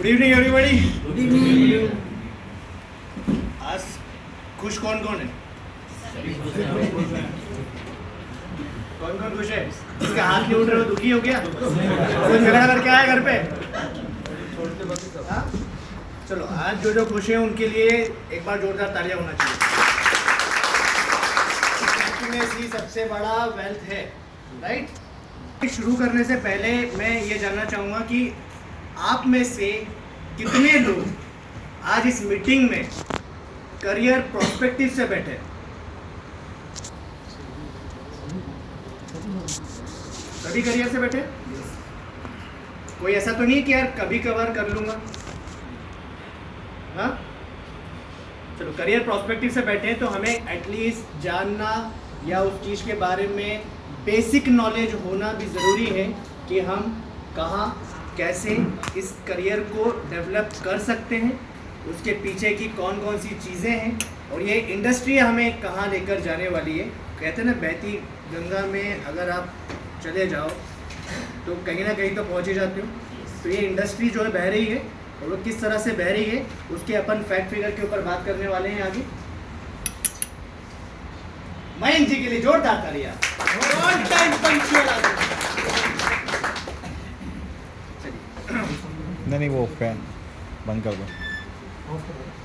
Good evening everybody. Good evening. आज खुश कौन कौन है? कौन कौन खुश है? जिसके हाथ नहीं उठ रहे हो दुखी हो गया? कोई झगड़ा करके आया घर पे? हाँ? चलो आज जो खुश हैं उनके लिए एक बार जोरदार तालियां होना चाहिए। हैप्पीनेस ही सबसे बड़ा वेल्थ है, राइट? शुरू करने से पहले मैं ये जानना चाहूँगा कि आप में से कितने लोग आज इस मीटिंग में करियर प्रोस्पेक्टिव से बैठे? सभी करियर से बैठे? कोई ऐसा तो नहीं कि यार कभी कभार कर लूंगा? हाँ, चलो करियर प्रोस्पेक्टिव से बैठे हैं तो हमें एटलीस्ट जानना या उस चीज़ के बारे में बेसिक नॉलेज होना भी ज़रूरी है कि हम कहाँ कैसे इस करियर को डेवलप कर सकते हैं, उसके पीछे की कौन कौन सी चीज़ें हैं और ये इंडस्ट्री हमें कहाँ लेकर जाने वाली है। कहते हैं ना, बहती गंगा में अगर आप चले जाओ तो कहीं ना कहीं तो पहुँच ही जाते हो। तो ये इंडस्ट्री जो है बह रही है और वो किस तरह से बह रही है उसके अपन फैक्ट फिगर के ऊपर बात करने वाले हैं आगे। मयंक जी के लिए जोरदार तालियां। ऑन टाइम पंक्चुअल आ गए। नहीं वो फैन बंद कर दो।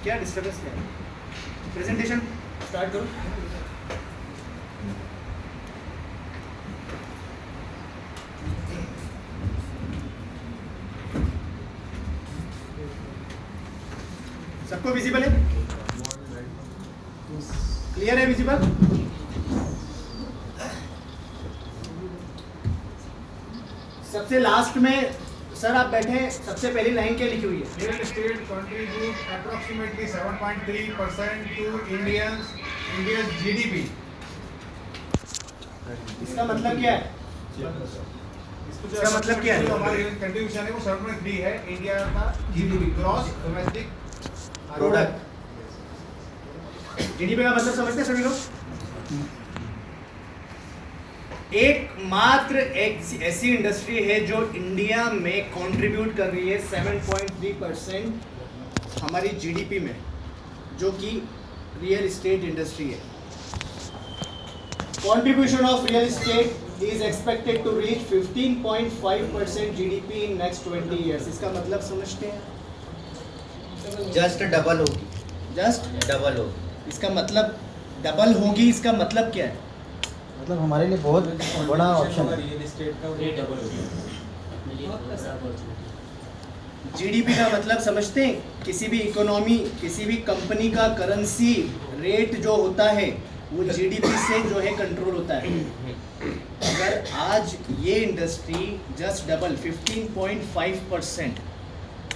क्या डिस्टर्बेंस क्या है? प्रेजेंटेशन स्टार्ट करो। सबको विजिबल है? क्लियर है? विजिबल? सबसे लास्ट में सर आप बैठे हैं, सबसे पहली लाइन क्या लिखी हुई है? Real estate contribute approximately 7.3% to India's GDP. इसका मतलब क्या है? इसका मतलब क्या है? हमारी कंट्रीब्यूशन है वो 7.3 है इंडिया का GDP, gross domestic product. GDP का मतलब समझते हैं सभी लोग? एकमात्र ऐसी इंडस्ट्री है जो इंडिया में कंट्रीब्यूट कर रही है 7.3% हमारी जीडीपी में, जो कि रियल एस्टेट इंडस्ट्री है। Contribution of real estate is expected to reach 15.5% GDP in next 20 years. इसका मतलब समझते हैं? जस्ट डबल होगी। जस्ट डबल होगी। इसका मतलब डबल होगी, इसका मतलब क्या है? मतलब हमारे लिए बहुत बड़ा ऑप्शन है। जीडीपी का मतलब समझते हैं? किसी भी इकोनॉमी, किसी भी कंपनी का करेंसी रेट जो होता है वो जीडीपी से जो है कंट्रोल होता है। अगर आज ये इंडस्ट्री जस्ट डबल 15.5%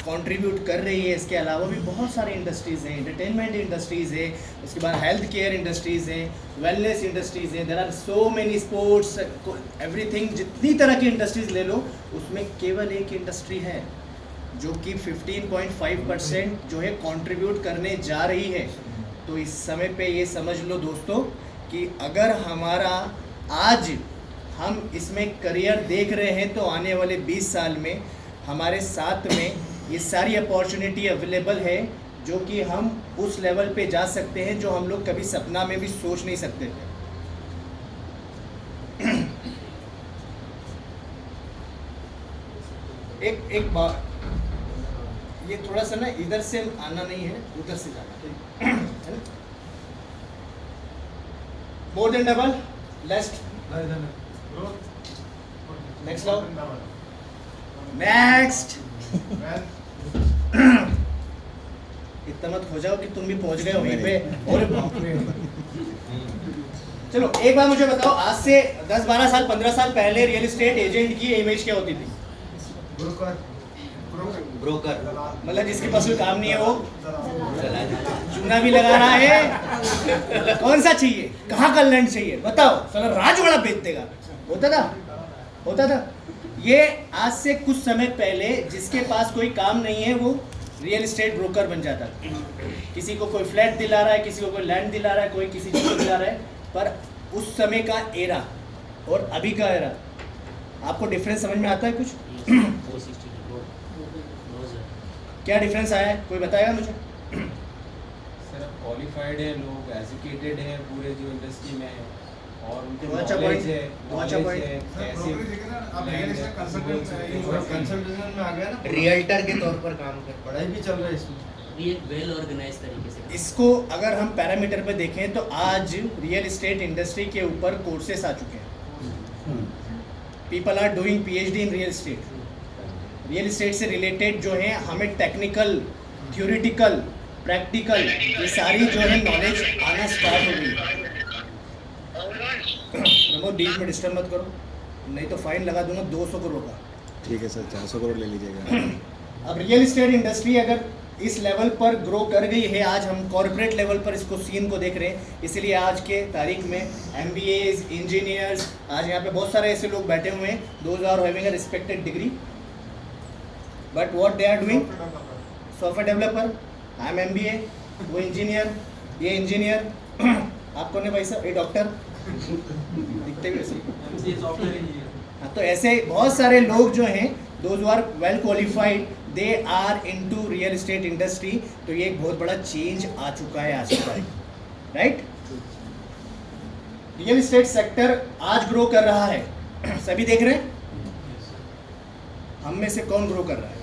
कंट्रीब्यूट कर रही है, इसके अलावा भी बहुत सारे इंडस्ट्रीज़ हैं, एंटरटेनमेंट इंडस्ट्रीज़ है, उसके बाद हेल्थ केयर इंडस्ट्रीज़ हैं, वेलनेस इंडस्ट्रीज़ हैं, there are so many sports, everything. जितनी तरह की इंडस्ट्रीज़ ले लो उसमें केवल एक इंडस्ट्री है जो कि 15.5% जो है कंट्रीब्यूट करने जा रही है। तो इस समय पे ये समझ लो दोस्तों कि अगर हमारा आज हम इसमें करियर देख रहे हैं तो आने वाले 20 साल में हमारे साथ में ये सारी अपॉर्चुनिटी अवेलेबल है जो कि हम उस लेवल पे जा सकते हैं जो हम लोग कभी सपना में भी सोच नहीं सकते थे। एक बात, ये थोड़ा सा ना इधर से आना नहीं है, उधर से जाना है। मोर देन डबल, लेस्ट नेक्स्ट लाओ, नेक्स्ट। इतना मत हो जाओ कि तुम भी पहुंच गए हो वहीं पे। और चलो एक बार मुझे बताओ, आज से 10-12 साल 15 साल पहले रियल एस्टेट एजेंट की इमेज क्या होती थी? ब्रोकर। मतलब जिसके पास कोई काम नहीं है वो चूना भी लगा रहा है। कौन सा चाहिए, कहाँ का लैंड चाहिए बताओ, साला राजवाड़ा बेच देगा। होता था। ये आज से कुछ समय पहले जिसके पास कोई काम नहीं है वो रियल एस्टेट ब्रोकर बन जाता। किसी को कोई फ्लैट दिला रहा है, किसी को कोई लैंड दिला रहा है, कोई किसी चीज़ को दिला रहा है। पर उस समय का एरा और अभी का एरा, आपको डिफरेंस समझ में आता है कुछ? क्या डिफरेंस आया है, कोई बताएगा मुझे? सर अब क्वालिफाइड है लोग, एजुकेटेड है पूरे जो इंडस्ट्री में है और उनके बहुत अच्छा नॉलेज point, है, बहुत अच्छा knowledge point। है सर, कैसे brokerage देखिए ना, आप real estate consultant use consultation में आ गया ना, रियल्टर के तौर पर काम कर, पढ़ाई भी चल रहा है इसमें। ये एक वेल ऑर्गेनाइज तरीके से इसको अगर हम पैरामीटर पे देखें तो आज रियल एस्टेट इंडस्ट्री के ऊपर कोर्सेस आ चुके हैं। People are doing PhD in real estate. Real estate से रिलेटेड जो है हमें टेक्निकल, थ्योरेटिकल, प्रैक्टिकल ये सारी जो है नॉलेज आना स्टार्ट हो गई। प्रमोद बीच में डिस्टर्ब मत करो, नहीं तो फाइन लगा दूंगा 200 करोड़ का। ठीक है सर, 400 करोड़ ले लीजिएगा। अब रियल एस्टेट इंडस्ट्री अगर इस लेवल पर ग्रो कर गई है, आज हम कॉर्पोरेट लेवल पर इसको सीन को देख रहे हैं, इसीलिए आज के तारीख में MBAs, इंजीनियर्स, आज यहाँ पे बहुत सारे ऐसे लोग बैठे हुए हैं, those are having a respected degree, but what they are doing, software developer, I am MBA, वो इंजीनियर, ये इंजीनियर, आप कौन है भाई साहब, ये डॉक्टर दिखते भी ऐसे। हाँ, तो ऐसे बहुत सारे लोग जो हैं those are well qualified, they are into real estate industry. तो ये एक बहुत बड़ा चेंज आ चुका है आज के तारीख, राइट। रियल एस्टेट सेक्टर आज ग्रो कर रहा है, सभी देख रहे हैं। हम में से कौन ग्रो कर रहा है,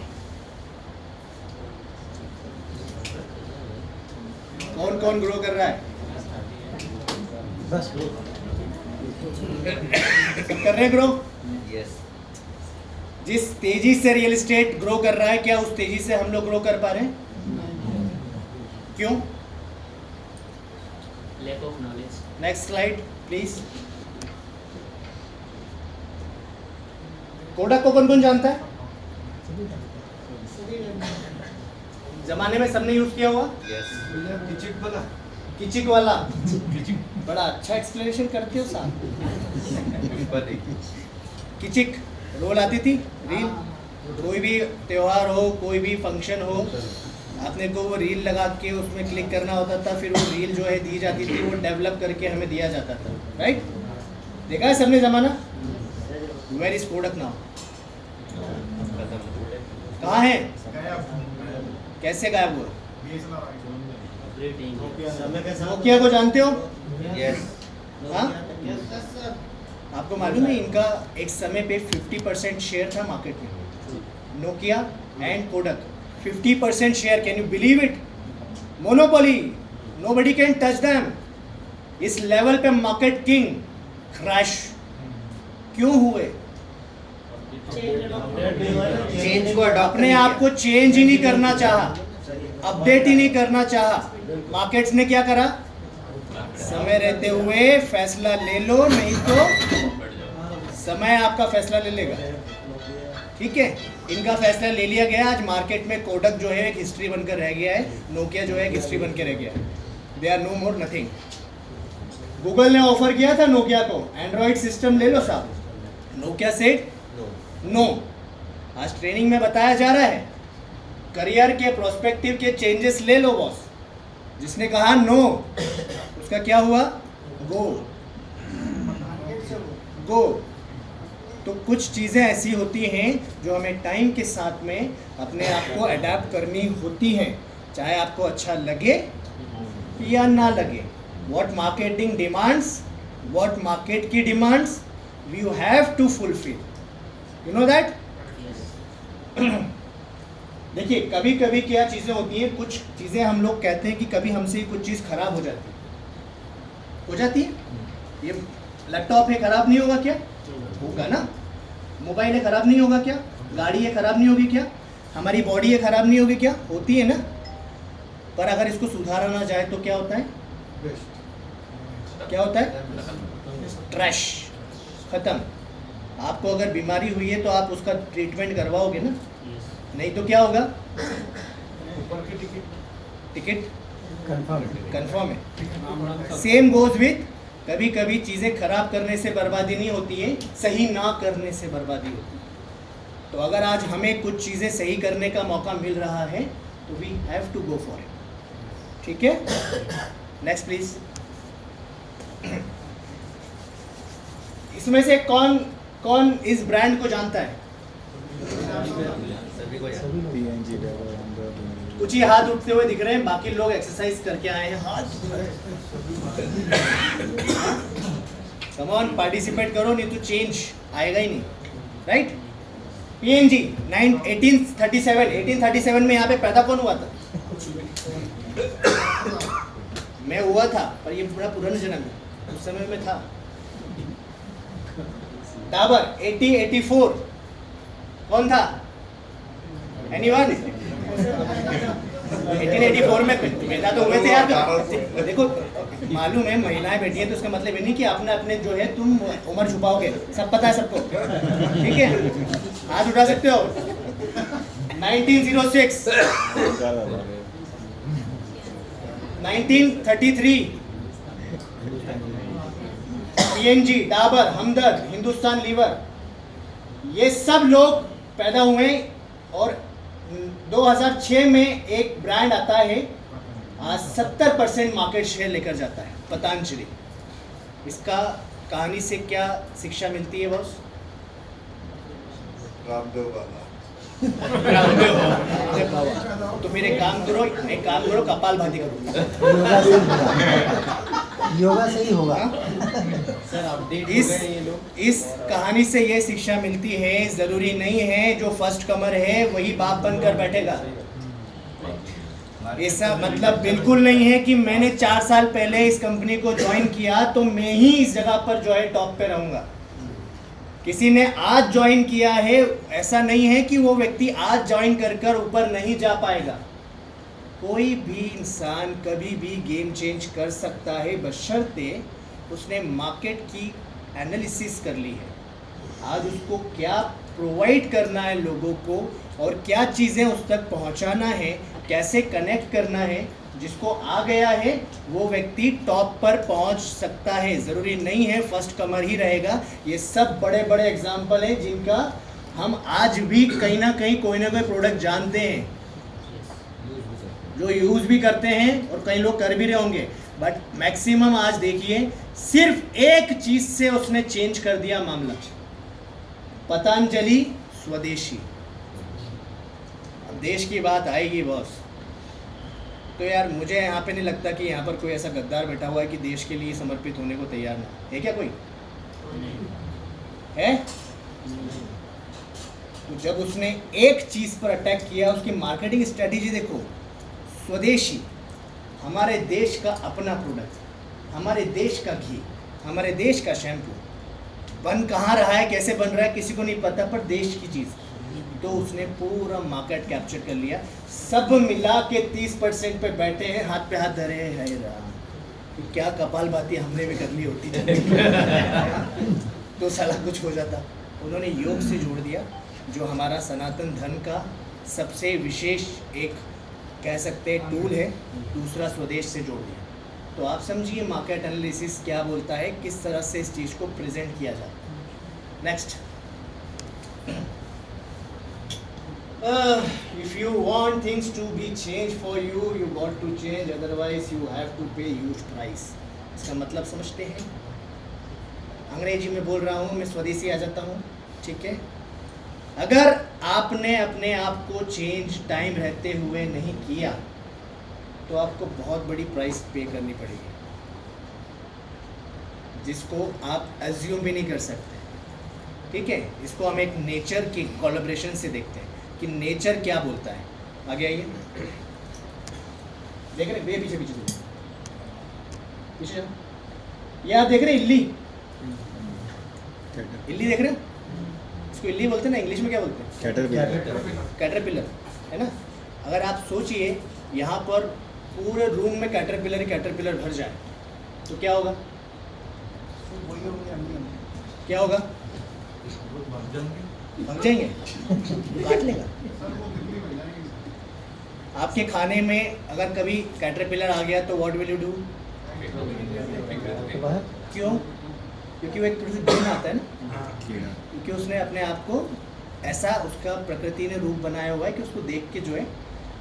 कौन कौन ग्रो कर रहा है? बस सब कर रहे हैं ग्रो। यस, जिस तेजी से रियल एस्टेट ग्रो कर रहा है, क्या उस तेजी से हम लोग ग्रो कर पा रहे हैं? क्यों? Lack of knowledge. Next slide please. Kodak को कौन कौन जानता है? जमाने में सबने यूज किया हुआ यस, किचिक वाला, किचिक वाला। बड़ा अच्छा एक्सप्लेनेशन करते हो साहब। किचिक रोल आती थी, रील, कोई भी त्योहार हो, कोई भी फंक्शन हो, आपने को वो रील लगा के उसमें क्लिक करना होता था, फिर वो रील जो है दी जाती थी, वो डेवलप करके हमें दिया जाता था, राइट। देखा है सबने जमाना। Where is Kodak now? कहाँ है, कैसे गायब हुआ? नोकिया को जानते हो? यस, हाँ, आपको मालूम है इनका एक समय पे 50% शेयर था मार्केट में, Nokia and Kodak 50% share. Can you believe it? Monopoly, nobody can touch them. इस लेवल पे मार्केट किंग क्रैश क्यों हुए? चेंज को अडॉप्ट अपने आप को चेंज ही नहीं करना चाहा, अपडेट ही नहीं करना चाहा। मार्केट्स ने क्या करा? समय रहते हुए फैसला ले लो, नहीं तो समय आपका फैसला ले लेगा, ठीक है। इनका फैसला ले लिया गया। आज मार्केट में कोडक जो है एक हिस्ट्री बनकर रह गया है, नोकिया जो है एक हिस्ट्री बनकर रह गया है। They are no more nothing. Google ने ऑफर किया था नोकिया को, एंड्रॉइड सिस्टम ले लो साहब, नोकिया से नो। आज ट्रेनिंग में बताया जा रहा है करियर के प्रोस्पेक्टिव के चेंजेस ले लो बॉस। जिसने कहा नो, उसका क्या हुआ? गो गो। तो कुछ चीज़ें ऐसी होती हैं जो हमें टाइम के साथ में अपने आप को अडेप्ट करनी होती हैं, चाहे आपको अच्छा लगे या ना लगे। What marketing demands, what market की demands, you have to fulfil, you know that. देखिए कभी कभी क्या चीज़ें होती हैं, कुछ चीज़ें हम लोग कहते हैं कि कभी हमसे ही कुछ चीज़ खराब हो जाती है। ये लैपटॉप है, खराब नहीं होगा क्या? होगा ना। मोबाइल है, खराब नहीं होगा क्या? गाड़ी है, खराब नहीं होगी क्या? हमारी बॉडी है, खराब नहीं होगी क्या? होती है ना। पर अगर इसको सुधारा ना जाए तो क्या होता है? क्या होता है? ट्रैश, खत्म। आपको अगर बीमारी हुई है तो आप उसका ट्रीटमेंट करवाओगे ना, नहीं तो क्या होगा? टिकट कंफर्म है। सेम गोज विथ, कभी कभी चीज़ें खराब करने से बर्बादी नहीं होती है, सही ना करने से बर्बादी होती है। तो अगर आज हमें कुछ चीज़ें सही करने का मौका मिल रहा है तो we have to go for it, ठीक है। Next please. इसमें से कौन कौन इस ब्रांड को जानता है? सभी को PNG, कुछ ही हाथ उठते हुए दिख रहे हैं, बाकी लोग एक्सरसाइज करके आए हैं, हाथ कम ऑन पार्टिसिपेट करो, नहीं तो चेंज आएगा ही नहीं, राइट? पीएनजी 1837 में यहाँ पे पैदा कौन हुआ था? मैं हुआ था, पर ये बड़ा पुराना जन्म है, उस समय में था। डाबर 1884 कौन था? एनीवन? 1884 में पैदा तो हुए थे यार। देखो मालूम है महिलाएं बैठी हैं तो उसका मतलब ये नहीं कि आपने अपने जो है तुम उम्र छुपाओगे, सब पता है सबको, ठीक है? हाथ उठा सकते हो। 1906, 1933 पीएनजी, डाबर, हमदर्द, हिंदुस्तान लीवर, ये सब लोग पैदा हुए। और 2006 में एक ब्रांड आता है, आज 70% मार्केट शेयर लेकर जाता है, पतंजलि। इसका कहानी से क्या शिक्षा मिलती है बॉस? रामदेव बाबा। रामदेव बाबा। तो मेरे काम करो, एक काम करो, कपालभाति करो। योगा से ही होगा। सर अपडेट हो इस गए ये लोग। इस कहानी से ये शिक्षा मिलती है, जरूरी नहीं है जो फर्स्ट कमर है वही बाप बनकर बैठेगा। ऐसा मतलब बिल्कुल नहीं है कि मैंने 4 साल पहले इस कंपनी को ज्वाइन किया तो मैं ही इस जगह पर जो है टॉप पे रहूंगा। किसी ने आज ज्वाइन किया है, ऐसा नहीं है कि वो व्यक्ति आज ज्वाइन कर ऊपर नहीं जा पाएगा। कोई भी इंसान कभी भी गेम चेंज कर सकता है, बशर्ते उसने मार्केट की एनालिसिस कर ली है। आज उसको क्या प्रोवाइड करना है लोगों को और क्या चीज़ें उस तक पहुंचाना है, कैसे कनेक्ट करना है, जिसको आ गया है वो व्यक्ति टॉप पर पहुंच सकता है। ज़रूरी नहीं है फर्स्ट कमर ही रहेगा। ये सब बड़े बड़े एग्जाम्पल हैं जिनका हम आज भी कहीं ना कहीं कोई ना कोई प्रोडक्ट जानते हैं, जो यूज़ भी करते हैं और कई लोग कर भी रहे होंगे। बट मैक्सिमम आज देखिए सिर्फ एक चीज़ से उसने चेंज कर दिया मामला। पतंजलि स्वदेशी। अब देश की बात आएगी बॉस, तो यार मुझे यहाँ पे नहीं लगता कि यहाँ पर कोई ऐसा गद्दार बैठा हुआ है कि देश के लिए समर्पित होने को तैयार ना है। क्या कोई है? तो जब उसने एक चीज़ पर अटैक किया, उसकी मार्केटिंग स्ट्रेटेजी देखो। स्वदेशी, हमारे देश का अपना प्रोडक्ट, हमारे देश का घी, हमारे देश का शैम्पू, बन कहाँ रहा है, कैसे बन रहा है किसी को नहीं पता, पर देश की चीज़। तो उसने पूरा मार्केट कैप्चर कर लिया। सब मिला के 30% पे बैठे हैं, हाथ पे हाथ धरे हैं। तो क्या कपालभाति हमने भी कर ली होती तो साला कुछ हो जाता। उन्होंने योग से जोड़ दिया, जो हमारा सनातन धर्म का सबसे विशेष एक कह सकते हैं टूल है। दूसरा स्वदेश से जोड़ दिया। तो आप समझिए मार्केट एनालिसिस क्या बोलता है, किस तरह से इस चीज़ को प्रेजेंट किया जाता है। Next, if you want things to be changed for you, you got to change, otherwise you have to pay huge price। इसका मतलब समझते हैं? अंग्रेजी में बोल रहा हूँ मैं, स्वदेशी आ जाता हूँ, ठीक है? अगर आपने अपने आप को चेंज टाइम रहते हुए नहीं किया तो आपको बहुत बड़ी प्राइस पे करनी पड़ेगी, जिसको आप एज्यूम भी नहीं कर सकते, ठीक है? इसको हम एक नेचर की कोलैबोरेशन से देखते हैं कि नेचर क्या बोलता है। आगे आइए, देख रहे हैं? पीछे पीछे पीछे जाओ। ये आप देख रहे हैं इल्ली, इल्ली देख रहे हो? इसको इल्ली बोलते हैं ना, इंग्लिश में क्या बोलते हैं? कैटरपिलर, है ना? अगर आप सोचिए यहाँ पर पूरे रूम में कैटरपिलर भर जाए तो क्या होगा? क्या होगा? भाग जाएंगे, काट लेगा। आपके खाने में अगर कभी कैटरपिलर आ गया तो व्हाट विल यू डू? क्यों? क्योंकि वो एक जीन आता है ना, क्योंकि उसने अपने आप को ऐसा, उसका प्रकृति ने रूप बनाया हुआ है कि उसको देख के जो है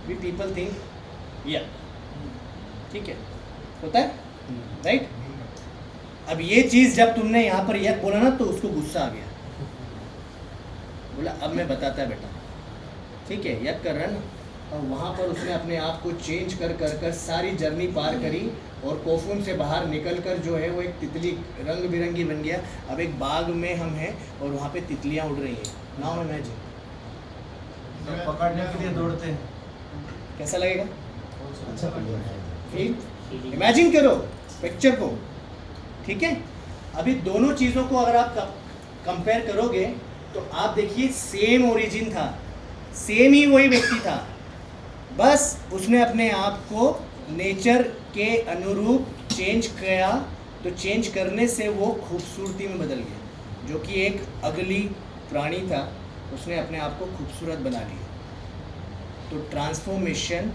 वी पीपल थिंक या, ठीक है, होता है, राइट? अब ये चीज़ जब तुमने यहाँ पर यक बोला ना तो उसको गुस्सा आ गया, बोला अब मैं बताता है बेटा, ठीक है? यक कर रहा है ना, और वहाँ पर उसने अपने आप को चेंज कर कर कर सारी जर्नी पार करी और कोफून से बाहर निकल कर जो है वो एक तितली रंग बिरंगी बन गया। अब एक बाग में हम हैं और वहाँ पे तितलियाँ उड़ रही हैं। नाउ इमेजिन सब पकड़ने के लिए दौड़ते हैं। कैसा लगेगा? अच्छा बढ़िया है। फील इमेजिन करो पिक्चर को, ठीक है। अभी दोनों चीज़ों को अगर आप कंपेयर करोगे तो आप देखिए सेम ओरिजिन था, सेम ही वही व्यक्ति था, बस उसने अपने आप को नेचर के अनुरूप चेंज किया। तो चेंज करने से वो खूबसूरती में बदल गया। जो कि एक अगली प्राणी था उसने अपने आप को खूबसूरत बना लिया। तो ट्रांसफॉर्मेशन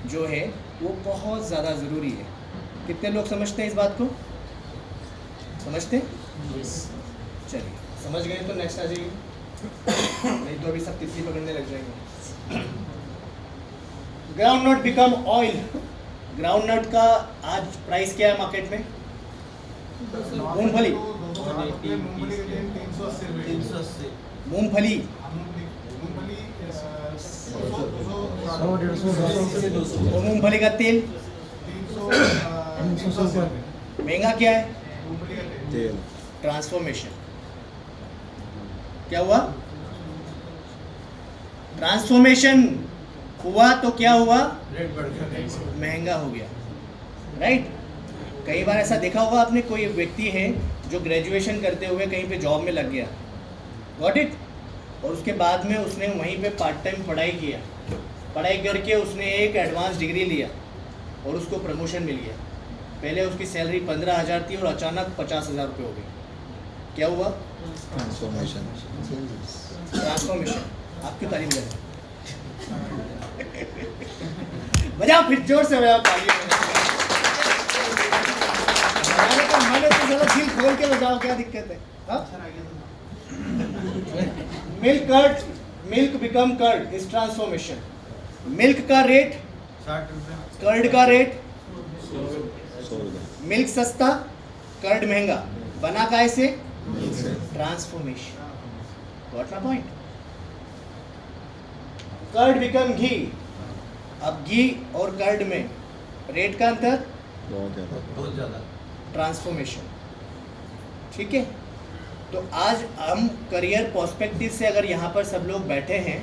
जो है वो बहुत ज़्यादा ज़रूरी है। कितने लोग समझते हैं इस बात को? समझते हैं? Yes. चलिए, समझ गए तो नेक्स्ट आ जाइए, नहीं तो अभी सब तितली पकड़ने लग जाएंगे। Ground nut become oil. Ground nut का आज प्राइस क्या है मार्केट में? मूंगफली। मूंगफली के तेल 380 रुपए। 380। मूंगफली मूंगफली 100, 150, 200 और मूंगफली का तेल 300 से महंगा क्या है? मूंगफली का तेल। ट्रांसफॉर्मेशन। क्या हुआ? ट्रांसफॉर्मेशन हुआ तो क्या हुआ? रेट बढ़ गया। महंगा हो गया, राइट। कई बार ऐसा देखा होगा आपने, कोई व्यक्ति है जो ग्रेजुएशन करते हुए कहीं पे जॉब में लग गया, गॉट इट, और उसके बाद में उसने वहीं पे पार्ट टाइम पढ़ाई किया, पढ़ाई करके उसने एक एडवांस डिग्री लिया और उसको प्रमोशन मिल गया। पहले उसकी सैलरी 15,000 थी और अचानक 50,000 रुपये हो गई। क्या हुआ? ट्रांसफॉर्मेशन। आप क्यों तारीफ कर रहे हैं? बजाओ फिर, जोर से बजाओ तालियां। बजाने का मन है तो जरा दिल खोल के बजाओ, क्या दिक्कत है? Milk curd, milk become curd is transformation. Milk का रेट, 60 रुपए। कर्ड का रेट, मिल्क सस्ता, कर्ड महंगा, बना कैसे? Transformation. What my point? Curd become ghee. अब घी और कर्ड में रेट का अंतर, बहुत ज़्यादा। ट्रांसफॉर्मेशन, ठीक है। तो आज हम करियर पर्सपेक्टिव से अगर यहाँ पर सब लोग बैठे हैं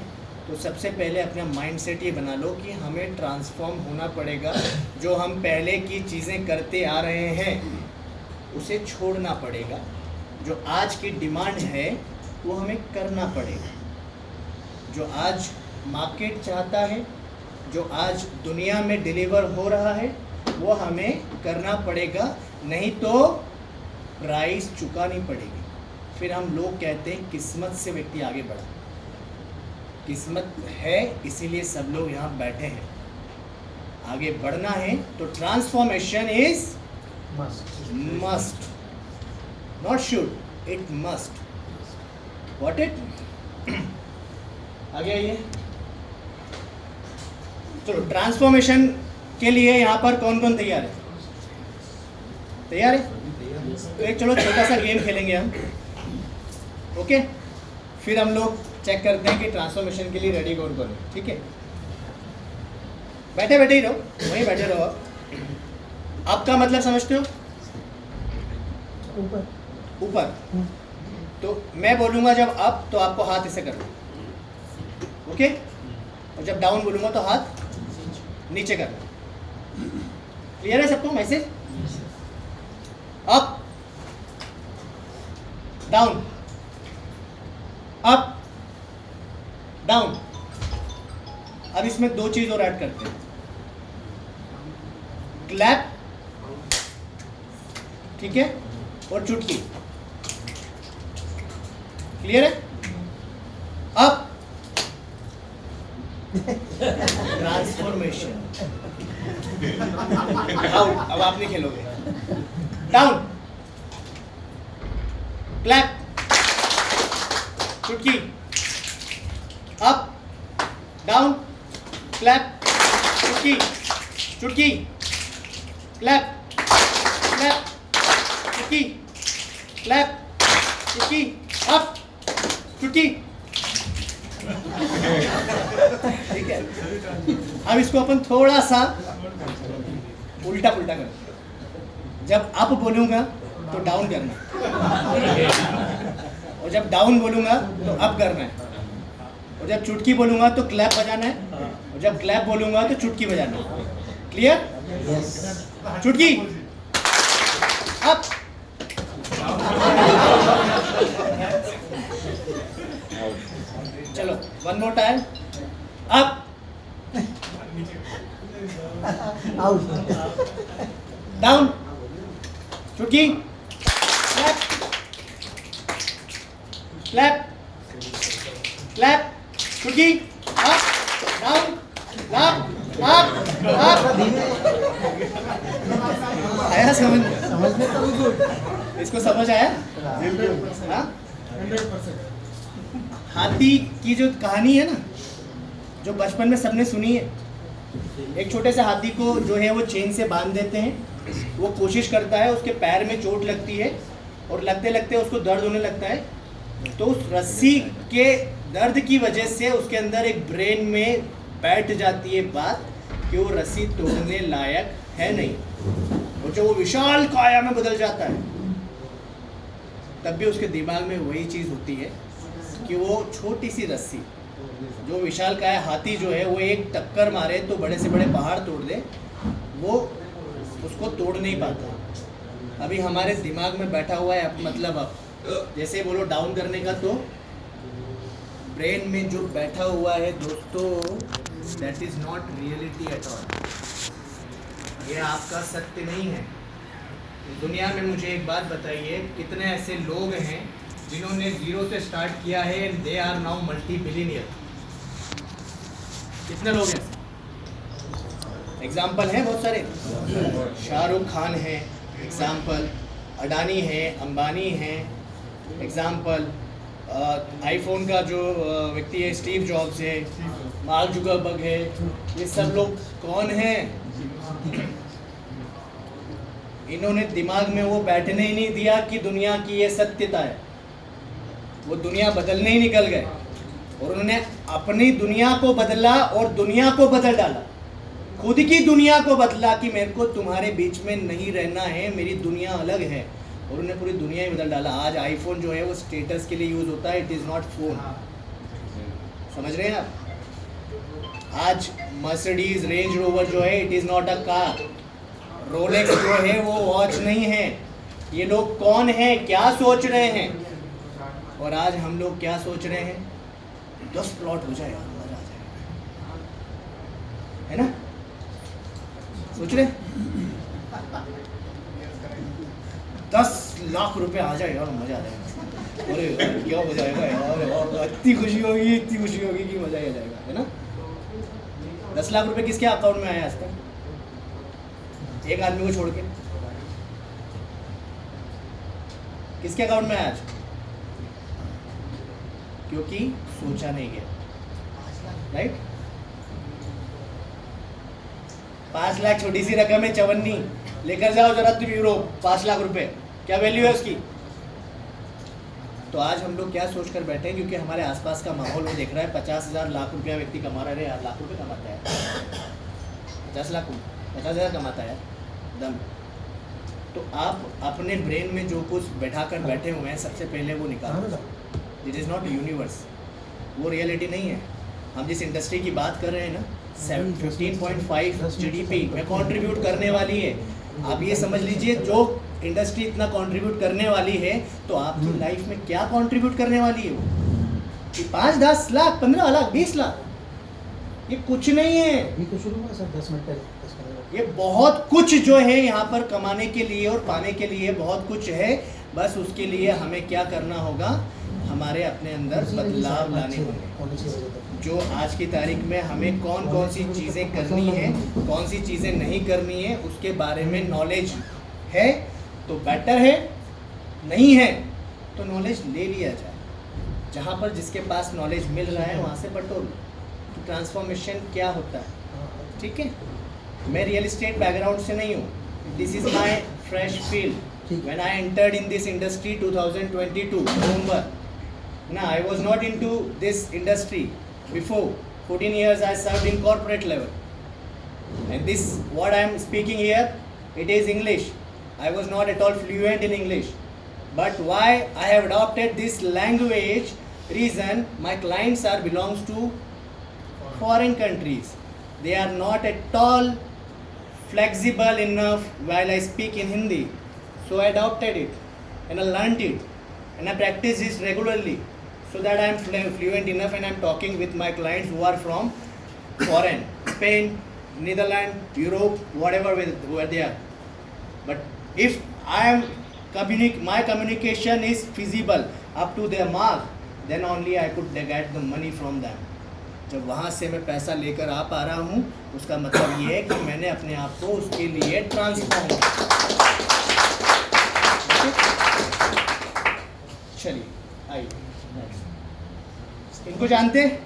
तो सबसे पहले अपना माइंडसेट ये बना लो कि हमें ट्रांसफॉर्म होना पड़ेगा। जो हम पहले की चीज़ें करते आ रहे हैं उसे छोड़ना पड़ेगा। जो आज की डिमांड है वो हमें करना पड़ेगा। जो आज मार्केट चाहता है, जो आज दुनिया में डिलीवर हो रहा है, वो हमें करना पड़ेगा, नहीं तो प्राइस चुकानी पड़ेगी। फिर हम लोग कहते हैं किस्मत से व्यक्ति आगे बढ़ा। किस्मत है इसीलिए सब लोग यहाँ बैठे हैं। आगे बढ़ना है तो transformation is must, not should, it must. What it? आगे आइए। चलो, ट्रांसफॉर्मेशन के लिए यहाँ पर कौन कौन तैयार है? तैयार है? तो एक चलो छोटा सा गेम खेलेंगे हम, ओके। फिर हम लोग चेक करते हैं कि ट्रांसफॉर्मेशन के लिए रेडी कौन कौन है, ठीक है। बैठे बैठे ही रहो, वहीं बैठे रहो आप। आपका मतलब समझते हो? ऊपर। ऊपर। तो मैं बोलूँगा जब अप तो आपको हाथ ऐसे कर लो, ओके। और जब डाउन बोलूँगा तो हाथ नीचे कर लो। क्लियर है सबको message? Up, down, up, down. अब इसमें दो चीज और ऐड करते हैं, क्लैप, ठीक है, और चुटकी। क्लियर है? Up, transformation. आउट, अब आप नहीं खेलोगे। डाउन, क्लैप, चुटकी। अप, डाउन, क्लैप, चुटकी, चुटकी, क्लैप, क्लैप, चुटकी, क्लैप, चुटकी, अप, चुटकी। ठीक है। अब इसको अपन थोड़ा सा उल्टा पुल्टा कर, जब अप बोलूंगा तो डाउन करना और जब डाउन बोलूंगा तो अप करना है, और जब चुटकी बोलूंगा तो क्लैप बजाना है, और जब क्लैप बोलूंगा तो चुटकी बजाना है। क्लियर? चुटकी अप, चलो one more time, up, down, चुटकी, क्लैप, क्लैप, क्लैप, चुटकी, अप, डाउन, अप, अप, आया समझ? समझने का भी गुड। इसको समझ आया? हाँ? हाथी की जो कहानी है ना, जो बचपन में सबने सुनी है, एक छोटे से हाथी को जो है वो चेन से बांध देते हैं, वो कोशिश करता है, उसके पैर में चोट लगती है और लगते लगते उसको दर्द होने लगता है, तो उस रस्सी के दर्द की वजह से उसके अंदर एक ब्रेन में बैठ जाती है बात कि वो रस्सी तोड़ने लायक है नहीं, और जो वो विशाल काया में बदल जाता है, तब भी उसके दिमाग में वही चीज़ होती है कि वो छोटी सी रस्सी, जो विशाल काया हाथी जो है वो एक टक्कर मारे तो बड़े से बड़े पहाड़ तोड़ दे, वो उसको तोड़ नहीं पाता। अभी हमारे दिमाग में बैठा हुआ है, मतलब अब जैसे बोलो डाउन करने का, तो ब्रेन में जो बैठा हुआ है दोस्तों, that is not reality at all. ये आपका सत्य नहीं है। दुनिया में मुझे एक बात बताइए, कितने ऐसे लोग हैं जिन्होंने जीरो से स्टार्ट किया है and they are now multi billionaire? कितने लोग हैं? एग्जाम्पल हैं बहुत सारे। शाहरुख खान है एग्जाम्पल, अडानी है, अंबानी है एग्जाम्पल, आईफोन का जो व्यक्ति है स्टीव जॉब्स है, मार्क जुकरबर्ग है, ये सब लोग कौन हैं? इन्होंने दिमाग में वो बैठने ही नहीं दिया कि दुनिया की ये सत्यता है, वो दुनिया बदलने ही निकल गए और उन्होंने अपनी दुनिया को बदला और दुनिया को बदल डाला, खुद की दुनिया को बदला कि मेरे को तुम्हारे बीच में नहीं रहना है, मेरी दुनिया अलग है, और उन्होंने पूरी दुनिया ही बदल डाला। आज आईफोन जो है वो स्टेटस के लिए यूज़ होता है, इट इज़ नॉट फोन। समझ रहे हैं आप? आज मर्सिडीज रेंज रोवर जो है it is not a car, Rolex जो है वो वॉच नहीं है। ये लोग कौन हैं, क्या सोच रहे हैं? और आज हम लोग क्या सोच रहे हैं? 10 प्लॉट हो जाएगा, मजा आ जाएगा, है ना? सोच रहे 10 लाख रुपए आ जाएगा और मजा आ जाएगा। अरे यार क्या हो जाएगा यार, और इतनी खुशी होगी, इतनी खुशी होगी कि मजा ही आ जाएगा, है ना? 10 लाख रुपए किसके अकाउंट में आया आज तक? एक आदमी को छोड़ के किसके अकाउंट में आया आज? क्योंकि सोचा नहीं गया, राइट? 5 लाख छोटी सी रकम है, चवन्नी लेकर जाओ जरा तुम यूरोप, 5 लाख रुपए क्या वैल्यू है उसकी? तो आज हम लोग क्या सोच कर बैठे हैं? क्योंकि हमारे आसपास का माहौल वो देख रहा है 50,000 लाख रुपया व्यक्ति कमा रहा है, यार लाख रुपए कमाता है, 50,000 कमाता है दम। तो आप अपने ब्रेन में जो कुछ बैठा कर बैठे हुए हैं, सबसे पहले वो निकालो। इट इज़ नॉट यूनिवर्स, वो रियलिटी नहीं है। हम जिस इंडस्ट्री की बात कर रहे हैं ना, 15.5 GDP में कंट्रीब्यूट करने वाली है। आप ये समझ लीजिए, जो इंडस्ट्री इतना कंट्रीब्यूट करने वाली है, तो आपकी लाइफ में क्या कंट्रीब्यूट करने वाली है वो? कि 5, 10 लाख, 15 लाख, 20 लाख, ये कुछ नहीं है। अभी तो शुरू हुआ सर, 10 मिनट पहले, 10-15 मिनट। ये बहुत कुछ जो है यहाँ पर कमाने के लिए और पाने के लिए बहुत कुछ है। बस उसके लिए हमें क्या करना होगा? हमारे अपने अंदर बदलाव लाने होंगे। जो आज की तारीख में हमें कौन कौन सी चीज़ें करनी है, कौन सी चीज़ें नहीं करनी है, उसके बारे में नॉलेज है तो बेटर है, नहीं है तो नॉलेज ले लिया जाए। जहाँ पर जिसके पास नॉलेज मिल रहा है वहाँ से बटोर लो। तो ट्रांसफॉर्मेशन क्या होता है? ठीक है, मैं रियल एस्टेट बैकग्राउंड से नहीं हूँ, this is my fresh field. When I entered in this industry 2022 November, now I was not into this industry before. 14 years I served in corporate level. And this, what I am speaking here, it is English. I was not at all fluent in English. But why I have adopted this language, reason, my clients are belongs to foreign countries. They are not at all flexible enough while I speak in Hindi. So I adopted it and I learnt it and I practice this regularly so that I am fluent enough and I am talking with my clients who are from foreign, Spain, Netherlands, Europe, whatever where they are. But if I am my communication is feasible up to their mark, then only I could get the money from them. जब वहाँ से मैं पैसा लेकर आ पा रहा हूँ, उसका मतलब ये है कि मैंने अपने आप को उसके लिए ट्रांसफॉर्म किया। चलिए आइए, इनको जानते हैं?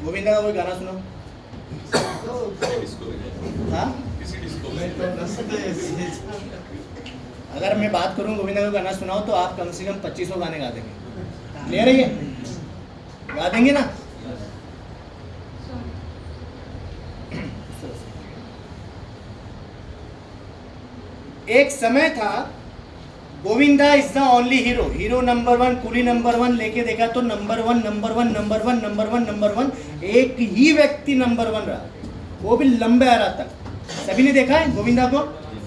गोविंदा का कोई गाना सुनो। हाँ? अगर मैं बात करूं गोविंदा का गाना सुनाओ तो आप कम से कम 2500 गाने गा देंगे। क्लियर है ये? गा देंगे ना? एक समय था Govinda is the only hero, hero number one, Coolie number one लेके देखा तो नंबर वन एक ही व्यक्ति नंबर वन रहा, वो भी लंबे आ रहा तक। सभी ने देखा है गोविंदा को?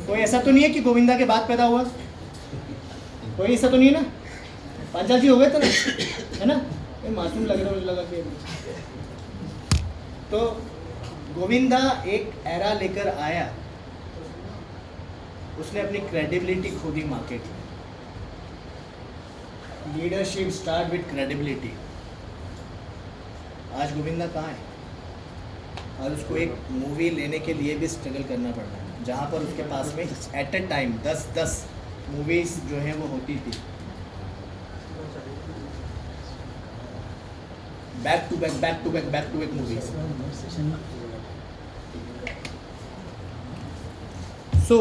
कोई ऐसा तो नहीं है कि गोविंदा के बाद पैदा हुआ? कोई ऐसा तो नहीं है ना? पांचाल जी हो गए थे ना, है ना? ये मासूम लग रहा, मुझे लगा कि तो गोविंदा एक एरा लेकर आया, उसने अपनी क्रेडिबिलिटी खो दी मार्केट में। Leadership start with credibility. आज गोविंदा कहाँ है? और उसको एक मूवी लेने के लिए भी स्ट्रगल करना पड़ रहा है, जहाँ पर उसके पास में एट ए टाइम 10 मूवीज जो है वो होती थी, back to back movies. So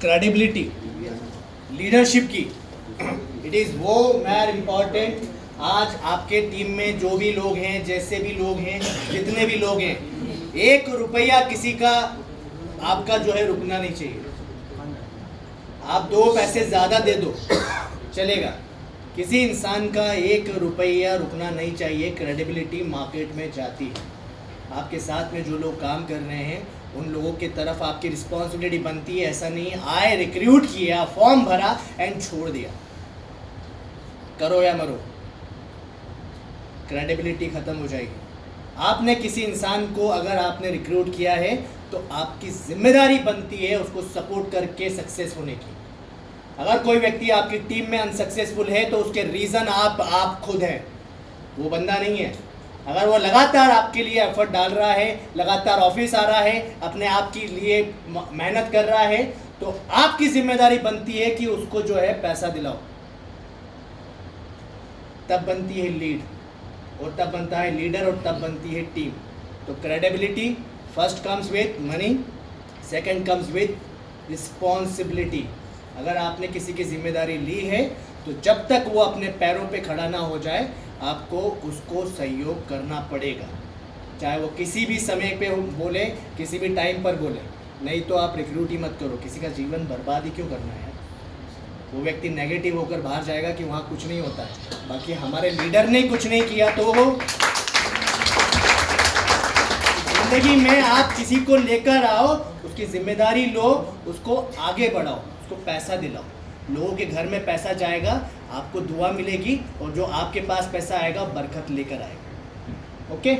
credibility leadership की, इट इज़ वो मैर इम्पॉर्टेंट। आज आपके टीम में जो भी लोग हैं, जैसे भी लोग हैं, जितने भी लोग हैं, 1 रुपया किसी का आपका जो है रुकना नहीं चाहिए। आप 2 पैसे ज़्यादा दे दो चलेगा, किसी इंसान का 1 रुपया रुकना नहीं चाहिए। क्रेडिबिलिटी मार्केट में जाती है। आपके साथ में जो लोग काम कर रहे हैं उन लोगों की तरफ आपकी रिस्पॉन्सिबिलिटी बनती है। ऐसा नहीं आए, रिक्रूट किया, फॉर्म भरा एंड छोड़ दिया, करो या मरो, क्रेडिबिलिटी ख़त्म हो जाएगी। आपने किसी इंसान को अगर आपने रिक्रूट किया है तो आपकी जिम्मेदारी बनती है उसको सपोर्ट करके सक्सेस होने की। अगर कोई व्यक्ति आपकी टीम में अनसक्सेसफुल है तो उसके रीज़न आप खुद हैं, वो बंदा नहीं है। अगर वो लगातार आपके लिए एफर्ट डाल रहा है, लगातार ऑफिस आ रहा है, अपने आप के लिए मेहनत कर रहा है, तो आपकी जिम्मेदारी बनती है कि उसको जो है पैसा दिलाओ। तब बनती है लीड, और तब बनता है लीडर, और तब बनती है टीम। तो credibility first comes with money, second comes with responsibility. अगर आपने किसी की जिम्मेदारी ली है तो जब तक वो अपने पैरों पे खड़ा ना हो जाए आपको उसको सहयोग करना पड़ेगा, चाहे वो किसी भी समय पे बोले, किसी भी टाइम पर बोले। नहीं तो आप रिक्रूट ही मत करो, किसी का जीवन बर्बाद ही क्यों करना है। वो व्यक्ति नेगेटिव होकर बाहर जाएगा कि वहाँ कुछ नहीं होता है। बाकी हमारे लीडर ने कुछ नहीं किया तो ज़िंदगी में आप किसी को लेकर आओ, उसकी जिम्मेदारी लो, उसको आगे बढ़ाओ, उसको पैसा दिलाओ। लोगों के घर में पैसा जाएगा, आपको दुआ मिलेगी, और जो आपके पास पैसा आएगा बरकत लेकर आएगा। Okay,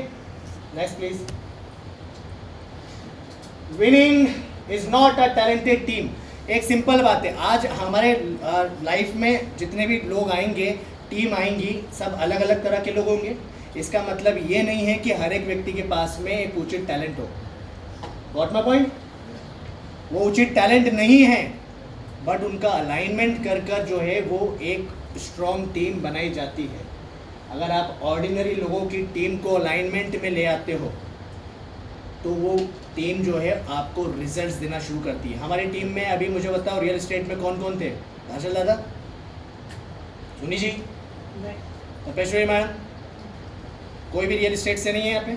next please. Winning is not a talented team. एक सिंपल बात है, आज हमारे लाइफ में जितने भी लोग आएंगे, टीम आएंगी, सब अलग अलग तरह के लोग होंगे। इसका मतलब ये नहीं है कि हर एक व्यक्ति के पास में एक उचित टैलेंट हो। Got my point? वो उचित टैलेंट नहीं है, बट उनका अलाइनमेंट कर कर जो है वो एक स्ट्रॉन्ग टीम बनाई जाती है। अगर आप ऑर्डिनरी लोगों की टीम को अलाइनमेंट में ले आते हो तो वो टीम जो है आपको रिजल्ट्स देना शुरू करती है। हमारी टीम में अभी मुझे बताओ रियल एस्टेट में कौन कौन थे? हर्षल दादा, सुनी जी, तपेश्वरी मैडम, कोई भी रियल एस्टेट से नहीं है यहाँ पे?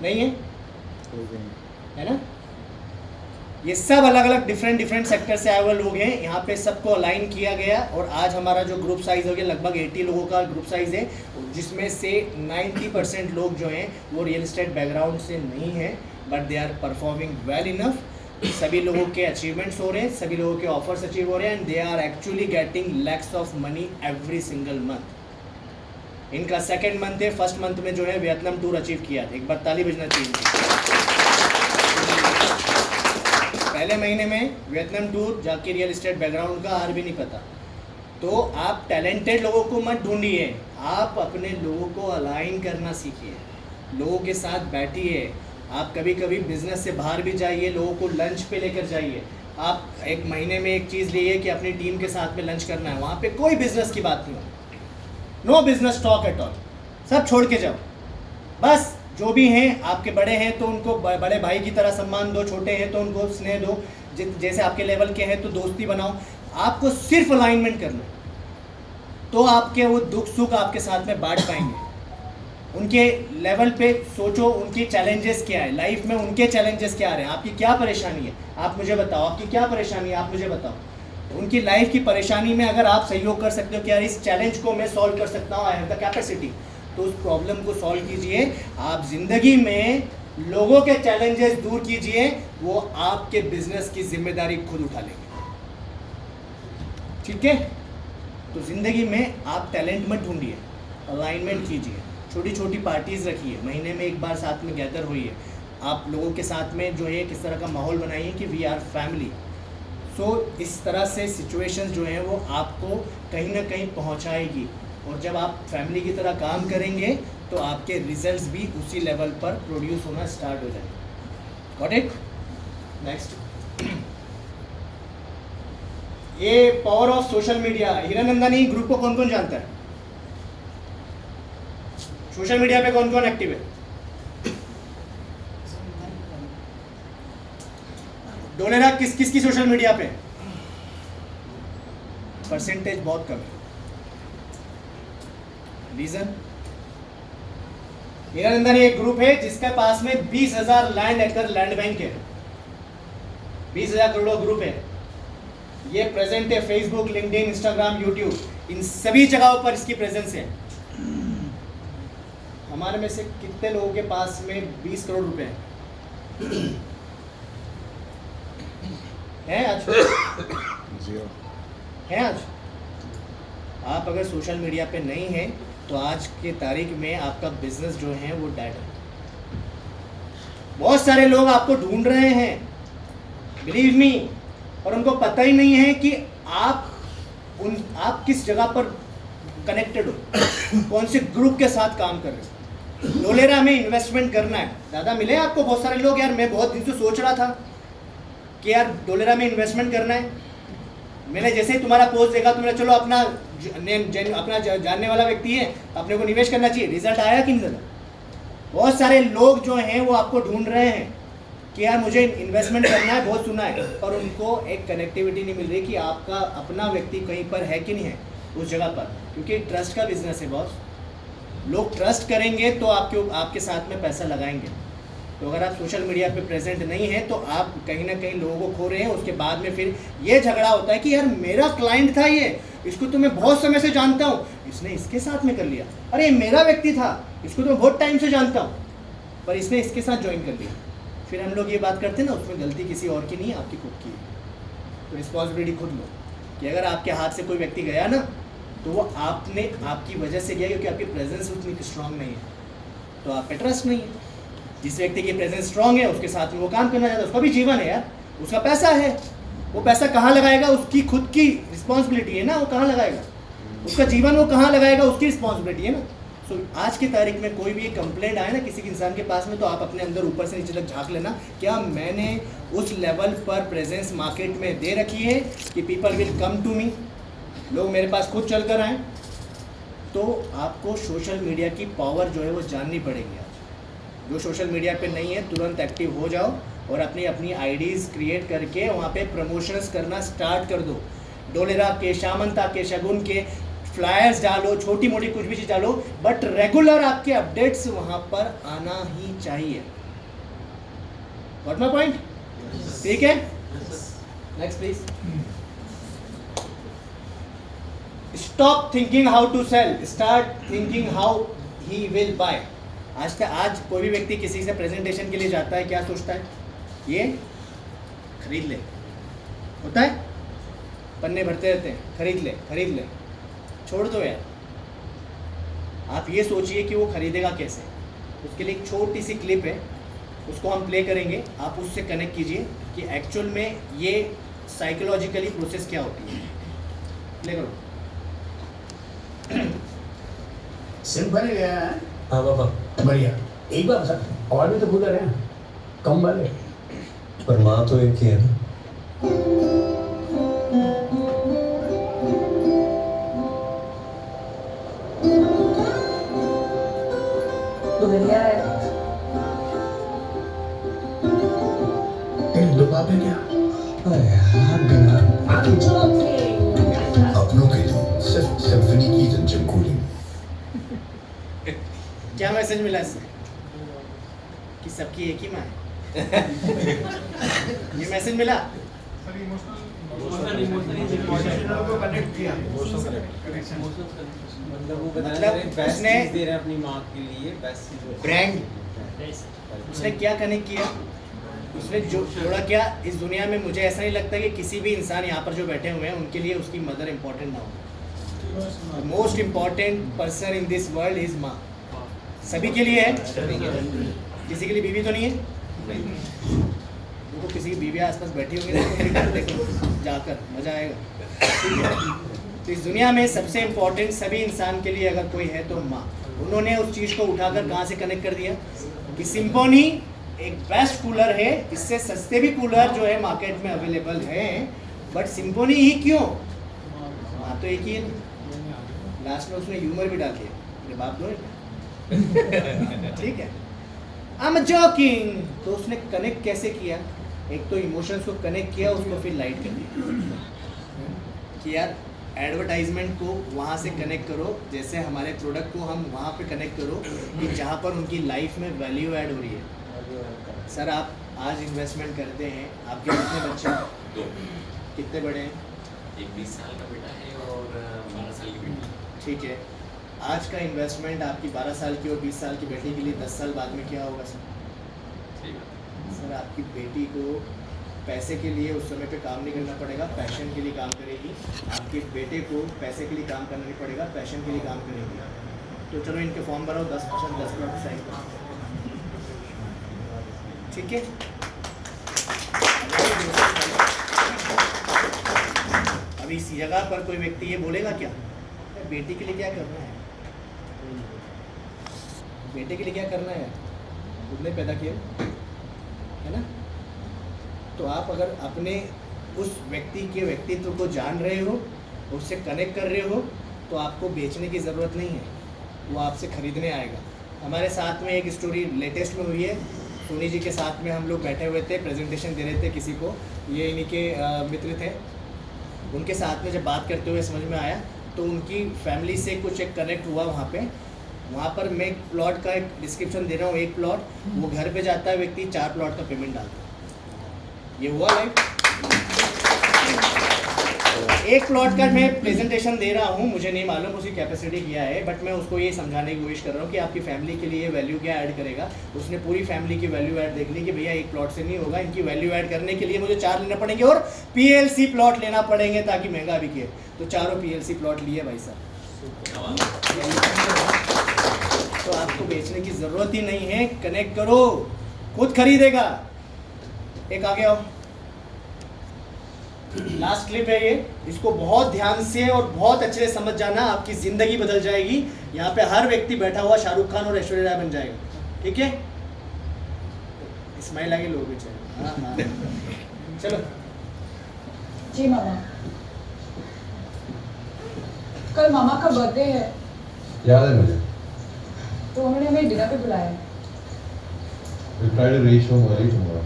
नहीं है, है ना? ये सब अलग अलग डिफरेंट सेक्टर से आए हुए लोग हैं। यहाँ पे सबको अलाइन किया गया और आज हमारा जो ग्रुप साइज हो गया लगभग 80 लोगों का ग्रुप साइज है, जिसमें से 90% लोग जो हैं वो रियल एस्टेट बैकग्राउंड से नहीं हैं, but they are performing well enough. सभी लोगों के अचीवमेंट्स हो रहे हैं, सभी लोगों के ऑफर्स अचीव हो रहे हैं, and they are actually getting lakhs of money every single month. इनका सेकेंड मंथ है, फर्स्ट मंथ में जो है वियतनाम टूर अचीव किया था। एक बार ताली बजना चाहिए। पहले महीने में वियतनाम टूर जाके रियल एस्टेट बैकग्राउंड का हार भी नहीं पता। तो आप टैलेंटेड लोगों को मत ढूंढिए, आप अपने लोगों को अलाइन करना सीखिए, लोगों के साथ बैठिए। आप कभी कभी बिजनेस से बाहर भी जाइए, लोगों को लंच पे लेकर जाइए। आप एक महीने में एक चीज़ लिए कि अपनी टीम के साथ में लंच करना है, वहाँ पे कोई बिजनेस की बात नहीं हो, no business talk at all, सब छोड़ के जाओ। बस जो भी हैं आपके बड़े हैं तो उनको बड़े भाई की तरह सम्मान दो, छोटे हैं तो उनको स्नेह दो, जैसे आपके लेवल के हैं तो दोस्ती बनाओ। आपको सिर्फ अलाइनमेंट करना है, तो आपके वो दुख सुख आपके साथ में बांट पाएंगे। उनके लेवल पे सोचो, उनकी चैलेंजेस क्या है लाइफ में, उनके चैलेंजेस क्या आ रहे हैं, आपकी क्या परेशानी है आप मुझे बताओ, आपकी क्या परेशानी है आप मुझे बताओ। उनकी लाइफ की परेशानी में अगर आप सहयोग कर सकते हो कि यार इस चैलेंज को मैं सॉल्व कर सकता हूँ, आई हैव द कैपेसिटी, तो उस प्रॉब्लम को सॉल्व कीजिए। आप ज़िंदगी में लोगों के चैलेंजेस दूर कीजिए, वो आपके बिजनेस की जिम्मेदारी खुद उठा लेंगे। ठीक है? तो ज़िंदगी में आप टैलेंट मत ढूंढिए, अलाइनमेंट कीजिए, छोटी छोटी पार्टीज़ रखिए, महीने में एक बार साथ में गैदर होइए, आप लोगों के साथ में जो है किस तरह का माहौल बनाइए कि वी आर फैमिली। सो इस तरह से सिचुएशंस जो हैं वो आपको कहीं ना कहीं पहुंचाएगी, और जब आप फैमिली की तरह काम करेंगे तो आपके रिजल्ट्स भी उसी लेवल पर प्रोड्यूस होना स्टार्ट हो जाएंगे। Got it? नेक्स्ट, ये power of social media. Hiranandani group को कौन कौन जानता है? सोशल मीडिया पे कौन कौन एक्टिव है? डोलेरा किस किस की सोशल मीडिया पे? परसेंटेज बहुत कम है। रीजन, हीरानंदानी एक ग्रुप है जिसके पास में 20,000 लैंड एकड़ लैंड बैंक है, 20,000 करोड़ ग्रुप है। ये प्रेजेंट है फेसबुक, लिंक्डइन, इंस्टाग्राम, यूट्यूब, इन सभी जगहों पर इसकी प्रेजेंस है। हमारे में से कितने लोगों के पास में 20 करोड़ रुपए हैं आज? है आज? आप अगर सोशल मीडिया पे नहीं हैं तो आज के तारीख में आपका बिजनेस जो है वो डेड है। बहुत सारे लोग आपको ढूंढ रहे हैं, बिलीव मी, और उनको पता ही नहीं है कि आप किस जगह पर कनेक्टेड हो, कौन से ग्रुप के साथ काम कर रहे हो। डोलेरा में इन्वेस्टमेंट करना है, दादा मिले आपको बहुत सारे लोग, यार मैं बहुत दिन से सोच रहा था कि यार डोलेरा में इन्वेस्टमेंट करना है। मैंने जैसे ही तुम्हारा पोस्ट देखा तो मैंने चलो अपना जानने वाला व्यक्ति है, अपने को निवेश करना चाहिए। रिजल्ट आया कि नहीं दादा? बहुत सारे लोग जो हैं वो आपको ढूंढ रहे हैं कि यार मुझे इन्वेस्टमेंट करना है, बहुत सुना है, पर उनको एक कनेक्टिविटी नहीं मिल रही कि आपका अपना व्यक्ति कहीं पर है कि नहीं है उस जगह पर, क्योंकि ट्रस्ट का बिजनेस है बॉस। लोग ट्रस्ट करेंगे तो आपके साथ में पैसा लगाएंगे। तो अगर आप सोशल मीडिया पे प्रेजेंट नहीं है तो आप कहीं ना कहीं लोगों को खो रहे हैं। उसके बाद में फिर ये झगड़ा होता है कि यार मेरा क्लाइंट था ये, इसको तो मैं बहुत समय से जानता हूँ, इसने इसके साथ में कर लिया। अरे मेरा व्यक्ति था, इसको तो मैं बहुत टाइम से जानता हूँ, पर इसने इसके साथ ज्वाइन कर लिया। फिर हम लोग ये बात करते हैं ना, उसमें गलती किसी और की नहीं है, आपकी खुद की है। तो रिस्पॉन्सिबिलिटी खुद लो कि अगर आपके हाथ से कोई व्यक्ति गया ना तो वो आपकी वजह से गया, क्योंकि आपकी प्रेजेंस उतनी स्ट्रांग नहीं है, तो आप पे ट्रस्ट नहीं है। जिस व्यक्ति की प्रेजेंस स्ट्रांग है उसके साथ में वो काम करना चाहता है, उसका भी जीवन है यार, उसका पैसा है, वो पैसा कहाँ लगाएगा उसकी खुद की रिस्पॉन्सिबिलिटी है ना, वो कहाँ लगाएगा उसका जीवन, वो कहाँ लगाएगा उसकी रिस्पॉन्सिबिलिटी है ना। सो आज की तारीख में कोई भी कंप्लेंट आए ना किसी इंसान के पास में, तो आप अपने अंदर ऊपर से नीचे तक झांक लेना, क्या मैंने उस लेवल पर प्रेजेंस मार्केट में दे रखी है कि people will come to me, लोग मेरे पास खुद चल कर आएँ। तो आपको सोशल मीडिया की पावर जो है वो जाननी पड़ेगी। आज जो सोशल मीडिया पे नहीं है तुरंत एक्टिव हो जाओ और अपनी आईडीज़ क्रिएट करके वहाँ पे प्रमोशंस करना स्टार्ट कर दो। डोलेरा के, शामंता के, शगुन के फ्लायर्स डालो, छोटी मोटी कुछ भी चीज़ डालो, बट रेगुलर आपके अपडेट्स वहाँ पर आना ही चाहिए। Got my point? ठीक है, next please. Stop thinking how to sell, start thinking how he will buy. आज कोई भी व्यक्ति किसी से प्रेजेंटेशन के लिए जाता है, क्या सोचता है? ये खरीद ले, होता है, पन्ने भरते रहते हैं, खरीद ले खरीद ले। छोड़ दो यार, आप ये सोचिए कि वो खरीदेगा कैसे। उसके लिए एक छोटी सी क्लिप है, उसको हम प्ले करेंगे, आप उससे कनेक्ट कीजिए कि एक्चुअल में ये साइकोलॉजिकली प्रोसेस क्या होती है। प्ले करो। सिंपल है यार। हाँ पापा। बढ़िया। एक बार सर, और भी तो कूलर है, कम वाले। पर माँ तो एक ही है ना। बढ़िया है। तेरे दो बाप है क्या? अपनों के लिए सिर्फ सिम्फनी की इंजन कूलिंग। क्या मैसेज मिला इससे? कि सबकी एक ही माँ है। ये मैसेज मिला। सर इमोशनल को कनेक्ट किया। मतलब वो बता मतलब रहे हैं बेस्ट उसने- चीज दे रहे हैं अपनी माँ के लिए, बेस्ट चीज ब्रांड। उसने क्या कनेक्ट किया, उसने जो जोड़ा क्या इस दुनिया में। मुझे ऐसा नहीं लगता कि किसी भी इंसान यहाँ पर जो बैठे हुए हैं उनके लिए उसकी मदर इम्पोर्टेंट ना हो। Most important person in this world is माँ। सभी के लिए है, किसी के लिए बीवी तो नहीं है। उनको किसी की बीवी आसपास बैठी होगी ना, तो मेरी घर देखो जाकर, मजा आएगा। ठीक है? तो इस दुनिया में सबसे इम्पोर्टेंट सभी इंसान के लिए अगर कोई है तो माँ। उन्होंने उस चीज़ को उठाकर कहाँ से कनेक्ट कर दिया कि सिम्फनी एक बेस्ट कूलर है, इससे सस्ते भी कूलर जो है मार्केट में अवेलेबल हैं, बट सिम्फनी ही क्यों? हाँ तो एक ही है। लास्ट में उसने ह्यूमर भी डाल दिया, मेरे बाप दो है। ठीक है, आई एम जोकिंग। तो उसने कनेक्ट कैसे किया? एक तो इमोशंस को कनेक्ट किया, उसको फिर लाइट कर दिया कि यार एडवर्टाइजमेंट को वहाँ से कनेक्ट करो, जैसे हमारे प्रोडक्ट को हम वहाँ पे कनेक्ट करो कि जहाँ पर उनकी लाइफ में वैल्यू ऐड हो रही है। सर आप आज इन्वेस्टमेंट करते हैं, आपके कितने बच्चे हैं? कितने बड़े हैं? एक 20 साल का बेटा है और 12 साल की बेटी। ठीक है, आज का इन्वेस्टमेंट आपकी 12 साल की और 20 साल की बेटी के लिए 10 साल बाद में क्या होगा सर? सर आपकी बेटी को पैसे के लिए उस समय पे काम नहीं करना पड़ेगा, पैशन के लिए काम करेगी। आपके बेटे को पैसे के लिए काम करना नहीं पड़ेगा, पैशन के लिए काम करेगी। तो चलो इनके फॉर्म भराओ, 10% 10 लाख साइन करो। ठीक है, अभी इस जगह पर कोई व्यक्ति ये बोलेगा क्या, बेटी के लिए क्या करना है? बेटे के लिए क्या करना है? खुद ने पैदा किया है ना। तो आप अगर अपने उस व्यक्ति के व्यक्तित्व को जान रहे हो, उससे कनेक्ट कर रहे हो, तो आपको बेचने की ज़रूरत नहीं है, वो आपसे ख़रीदने आएगा। हमारे साथ में एक स्टोरी लेटेस्ट में हुई है। सोनी जी के साथ में हम लोग बैठे हुए थे, प्रेजेंटेशन दे रहे थे किसी को, ये इन्हीं के मित्र थे। उनके साथ में जब बात करते हुए समझ में आया तो उनकी फैमिली से कुछ एक कनेक्ट हुआ वहाँ पर मैं एक प्लॉट का एक डिस्क्रिप्शन दे रहा हूँ। एक प्लॉट, वो घर पे जाता है व्यक्ति, 4 प्लॉट का पेमेंट डालता है। ये हुआ लाइफ। एक प्लॉट का मैं प्रेजेंटेशन दे रहा हूँ, मुझे नहीं मालूम उसकी कैपेसिटी क्या है, बट मैं उसको ये समझाने की कोशिश कर रहा हूँ कि आपकी फैमिली के लिए वैल्यू क्या ऐड करेगा। उसने पूरी फैमिली की वैल्यू ऐड देख ली कि भैया एक प्लॉट से नहीं होगा, इनकी वैल्यू ऐड करने के लिए मुझे 4 लेना पड़ेंगे और PLC प्लॉट लेना पड़ेंगे ताकि महंगा बिके। तो चारों PLC प्लॉट लिए भाई साहब। तो आपको बेचने की ज़रूरत ही नहीं है, कनेक्ट करो, खुद खरीदेगा। एक आगे आओ, लास्ट क्लिप है ये, इसको बहुत ध्यान से और बहुत अच्छे से समझ जाना, आपकी ज़िंदगी बदल जाएगी। यहाँ पे हर व्यक्ति बैठा हुआ शाहरुख खान और ऐश्वर्या राय बन जाएगा। ठीक है, स्माइल आगे लोग बेचारे। हाँ हाँ, चलो। जी मामा, कल मामा का बर्थडे है, याद है मुझे। तो उन्होंने हमें डिनर पे बुलाया है। We'll try to reach home early tomorrow.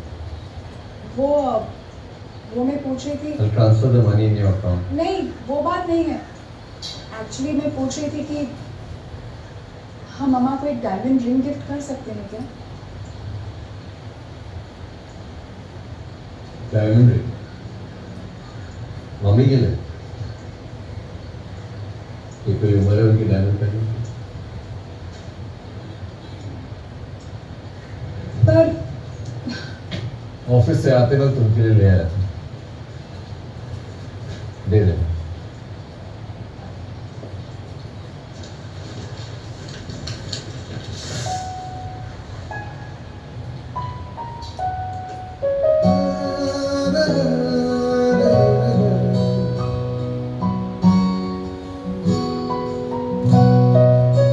वो मैं पूछ रही थी। I'll transfer the money in your account. नहीं, वो बात नहीं है। एक्चुअली मैं पूछ रही थी कि हम मम्मा को एक डायमंड रिंग गिफ्ट कर सकते हैं क्या? डायमंड रिंग मम्मी के लिए? ये कोई उम्र है उनकी डायमंड पहनने की? पर ऑफिस से आते वक्त उनके लिए ले आया था, दे देना।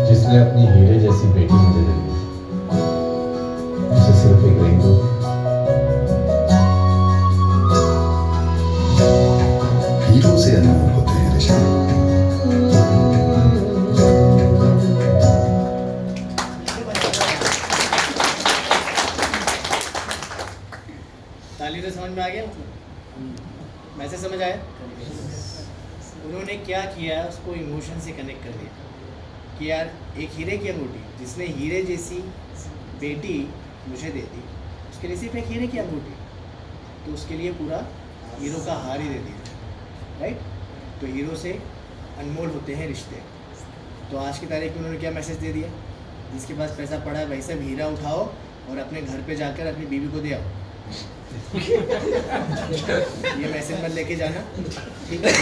जिसने अपनी हीरे जैसी बेटी मुझे दे दी, उसे सिर्फ एक रिंग दो। हीरो से अनमोल होते हैं रिश्ते। ताली से समझ में आ गया, मतलब मैसेज समझ आया? उन्होंने क्या किया, उसको इमोशन से कनेक्ट कर दिया कि यार एक हीरे की अंगूठी, जिसने हीरे जैसी बेटी मुझे दे दी, उसके लिए सिर्फ एक हीरे की अंगूठी, तो उसके लिए पूरा हीरो का हार ही दे दिया, राइट? तो हीरो से अनमोल होते हैं रिश्ते। तो आज की तारीख में उन्होंने क्या मैसेज दे दिया? जिसके पास पैसा पड़ा है भाई साहब, हीरा उठाओ और अपने घर पे जाकर अपनी बीवी को दे आओ। ये मैसेज मत लेके जाना, ठीक है?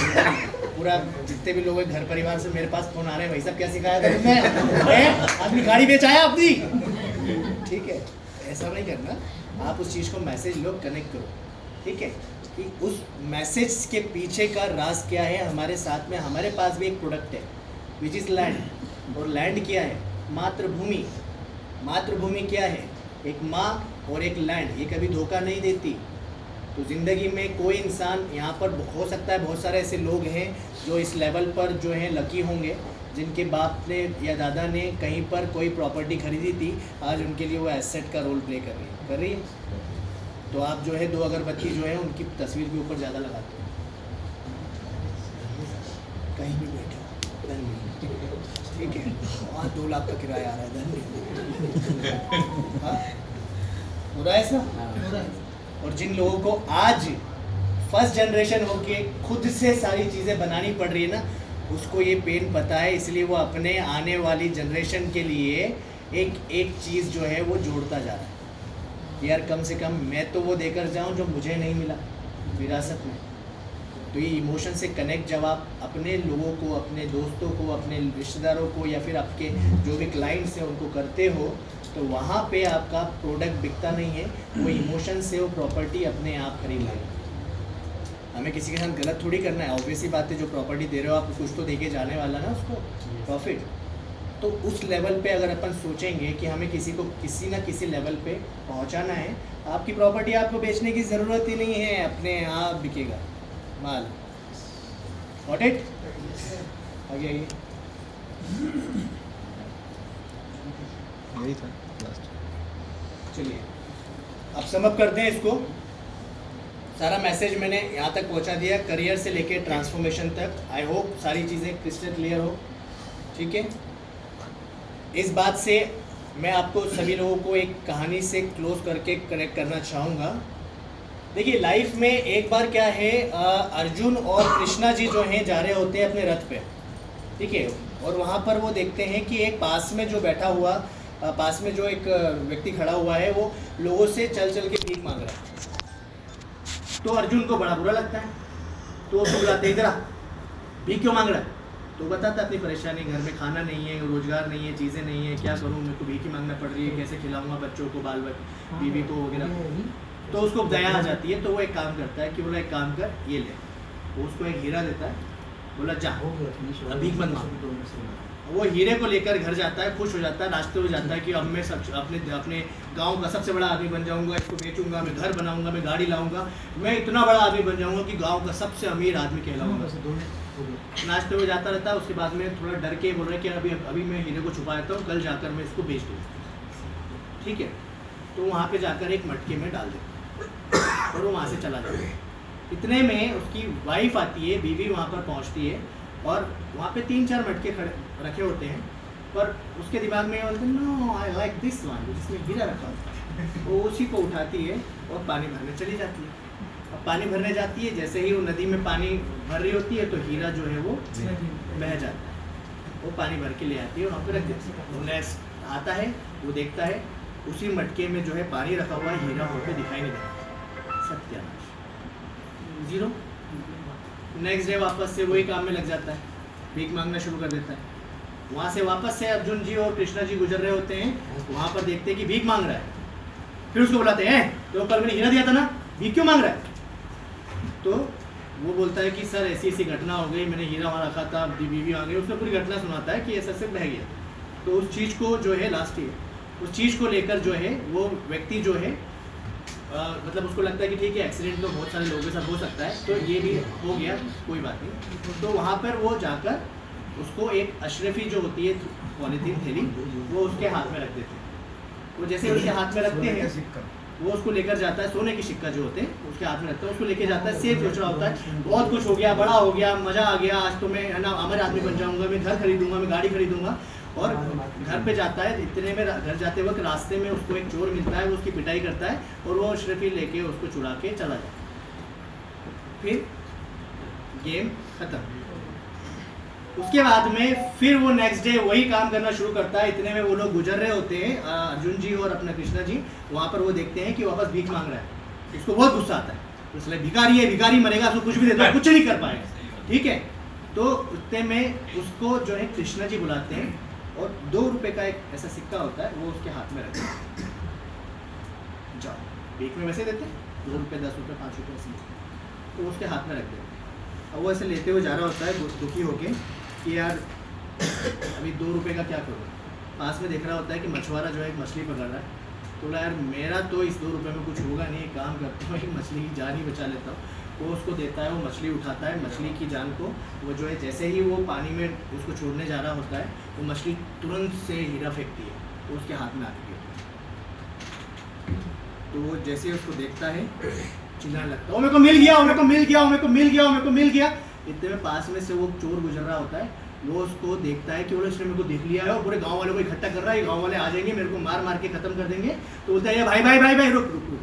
पूरा जितने भी लोग हैं घर परिवार से मेरे पास फोन आ रहे हैं, भाई साहब क्या सिखाया था तुमने? अपनी गाड़ी बेचाया अपनी, ठीक है? ऐसा नहीं करना, आप उस चीज़ को मैसेज लो, कनेक्ट करो, ठीक है? कि उस मैसेज के पीछे का राज क्या है। हमारे साथ में हमारे पास भी एक प्रोडक्ट है विच इज़ लैंड। और लैंड क्या है? मातृभूमि। मातृभूमि क्या है? एक माँ और एक लैंड, ये कभी धोखा नहीं देती। तो ज़िंदगी में कोई इंसान, यहाँ पर हो सकता है बहुत सारे ऐसे लोग हैं जो इस लेवल पर जो हैं लकी होंगे, जिनके बाप ने या दादा ने कहीं पर कोई प्रॉपर्टी खरीदी थी, आज उनके लिए वो एसेट का रोल प्ले कर रही है। तो आप जो है 2 अगरबत्ती जो है उनकी तस्वीर के ऊपर ज़्यादा लगाते हो, कहीं भी बैठे हो, धन्य, ठीक है? वहाँ 2 लाख का किराया आ रहा है, धन्य, हाँ हो रहा है ऐसा। और जिन लोगों को आज फर्स्ट जनरेशन होके खुद से सारी चीज़ें बनानी पड़ रही है ना, उसको ये पेन पता है, इसलिए वो अपने आने वाली जनरेशन के लिए एक चीज़ जो है वो जोड़ता जा रहा है। यार कम से कम मैं तो वो देकर जाऊं जो मुझे नहीं मिला विरासत में। तो ये इमोशन से कनेक्ट जब आप अपने लोगों को, अपने दोस्तों को, अपने रिश्तेदारों को या फिर आपके जो भी क्लाइंट्स हैं उनको करते हो, तो वहाँ पे आपका प्रोडक्ट बिकता नहीं है, वो इमोशन से वो प्रॉपर्टी अपने आप खरीद लेगा। हमें किसी के साथ गलत थोड़ी करना है, ऑब्वियस ही बात है, जो प्रॉपर्टी दे रहे हो आप कुछ तो देके जाने वाला ना उसको प्रॉफिट। तो उस लेवल पे अगर अपन सोचेंगे कि हमें किसी को किसी ना किसी लेवल पे पहुंचाना है, आपकी प्रॉपर्टी आपको बेचने की ज़रूरत ही नहीं है, अपने आप बिकेगा माल। Got it? आगे आइए। यही था लास्ट। चलिए अब समअप करते हैं इसको। सारा मैसेज मैंने यहाँ तक पहुँचा दिया, करियर से लेके ट्रांसफॉर्मेशन तक। आई होप सारी चीज़ें क्रिस्टल क्लियर हो, ठीक है? इस बात से मैं आपको सभी लोगों को एक कहानी से क्लोज करके कनेक्ट करना चाहूँगा। देखिए लाइफ में एक बार क्या है, अर्जुन और कृष्णा जी जो हैं जा रहे होते हैं अपने रथ पे, ठीक है? और वहाँ पर वो देखते हैं कि एक पास में जो बैठा हुआ, पास में जो एक व्यक्ति खड़ा हुआ है, वो लोगों से चल चल के भीख मांग रहा है। तो अर्जुन को बड़ा बुरा लगता है, तो वो बुलाते इधर आ, भीख क्यों मांग रहा है? तो बताता अपनी परेशानी, घर में खाना नहीं है, रोजगार नहीं है, चीज़ें नहीं है, क्या करूँ, मेरे को भीख ही मांगना पड़ रही है, कैसे खिलाऊंगा बच्चों को, बाल बच्चे, बीवी को वगैरह। तो उसको दया आ जाती है, तो वो एक काम करता है कि बोला एक काम कर, ये ले। वो उसको एक हीरा देता है, बोला जा अब भीख मत मांग। वो हीरे को लेकर घर जाता है, खुश हो जाता है, नाचते हुए जाता है कि अब मैं सब अपने गांव का सबसे बड़ा आदमी बन जाऊंगा, इसको बेचूंगा, मैं घर बनाऊंगा, मैं गाड़ी लाऊंगा, मैं इतना बड़ा आदमी बन जाऊंगा कि गांव का सबसे अमीर आदमी कहलाऊंगा। नाचते हुए जाता रहता है। उसके बाद में थोड़ा डर के बोल रहा है कि अभी मैं हीरे को छुपा देता हूँ, कल जाकर मैं इसको बेच दूँगा, ठीक है? तो वहाँ पे जाकर एक मटके में डाल देता और वो वहाँ से चला जाता है। इतने में उसकी वाइफ आती है, बीवी वहाँ पर पहुँचती है और वहाँ पे 3-4 मटके खड़े रखे होते हैं, पर उसके दिमाग में ये बोलते हैं no I like this one, जिसमें हीरा रखा होता है, वो उसी को उठाती है और पानी भरने चली जाती है। अब पानी भरने जाती है, जैसे ही वो नदी में पानी भर रही होती है तो हीरा जो है वो बह जाता है, वो पानी भर के ले आती है और वहाँ पे रख देती है। वो नेक्स्ट आता है, वो देखता है उसी मटके में जो है पानी रखा हुआ है, हीरा वहाँ पे दिखाई नहीं देता, सत्यानाश, 0। नेक्स्ट डे वापस से वही काम में लग जाता है, भीख मांगना शुरू कर देता है। वहाँ से वापस से अर्जुन जी और कृष्णा जी गुजर रहे होते हैं, वहाँ पर देखते हैं कि भीख मांग रहा है। फिर उसको बुलाते हैं, तो कल मैंने हीरा दिया था ना, भीख क्यों मांग रहा है? तो वो बोलता है कि सर ऐसी ऐसी घटना हो गई, मैंने हीरा वहाँ रखा था, बीवी आ गई, उसमें पूरी घटना सुनाता है कि ऐसा से बह गया। तो उस चीज़ को जो है लास्ट ईयर उस चीज़ को लेकर जो है वो व्यक्ति जो है मतलब उसको लगता है कि ठीक है एक्सीडेंट तो बहुत सारे लोगों के साथ हो सकता है, तो ये भी हो गया, कोई बात नहीं। तो वहाँ पर वो जाकर उसको एक अशरफी जो होती है पॉलीथीन थैली, वो उसके हाथ में रख देते हैं। वो जैसे उसके हाथ में रखते हैं, वो उसको लेकर जाता है, सोने की सिक्का जो होते हैं उसके हाथ में रखता है, उसको लेके जाता है। सेफ सोच रहा होता है बहुत कुछ हो गया, बड़ा हो गया, मज़ा आ गया, आज तो मैं है ना अमर आदमी बन जाऊँगा, मैं घर खरीदूँगा, मैं गाड़ी खरीदूँगा। और घर पे जाता है, इतने में घर जाते वक्त रास्ते में उसको एक चोर मिलता है, वो उसकी पिटाई करता है और वो अशरफी लेके उसको चुरा के चला जाता है। फिर गेम खत्म। उसके बाद में फिर वो नेक्स्ट डे वही काम करना शुरू करता है। इतने में वो लोग गुजर रहे होते हैं, अर्जुन जी और अपना कृष्णा जी, वहाँ पर वो देखते हैं कि वापस भीख मांग रहा है। इसको बहुत गुस्सा आता है, इसलिए भिखारी है, भिखारी मरेगा, उसको कुछ भी देता है, कुछ नहीं कर पाएगा, ठीक है। तो उतने में उसको जो है कृष्णा जी बुलाते हैं और 2 रुपए का एक ऐसा सिक्का होता है, वो उसके हाथ में रखते हैं। जाओ, भीख में वैसे देते हैं 2 रुपये, 10 रुपये, 5 रुपये ऐसे, तो उसके हाथ में रख देते हैं। अब वो ऐसे लेते हुए जा रहा होता है दुखी होके कि यार अभी 2 रुपये का क्या करूँ। पास में देख रहा होता है कि मछुआरा जो है एक मछली पकड़ रहा है, तो बोला यार मेरा तो इस 2 रुपये में कुछ होगा नहीं, एक काम करता हूँ, एक मछली की जान ही बचा लेता हूँ। वो उसको देता है, वो मछली उठाता है, मछली की जान को वो जो है जैसे ही वो पानी में उसको छोड़ने जा रहा होता है, वो मछली तुरंत से हीरा फेंकती है, वो उसके हाथ में आती है। तो वो जैसे उसको देखता है चिल्लाने लगता है, ओ मेरे को मिल गया, ओ मेरे को मिल गया, ओ मेरे को मिल गया, ओ मेरे को मिल गया। इतने में पास में से वो चोर गुजर रहा होता है, वो उसको देखता है कि बोले इसने मेरे को देख लिया है और पूरे गांव वालों को इकट्ठा कर रहा है, गांव वाले आ जाएंगे, मेरे को मार मार के खत्म कर देंगे। तो बोलता है भाई भाई भाई भाई रुक रुक रुक,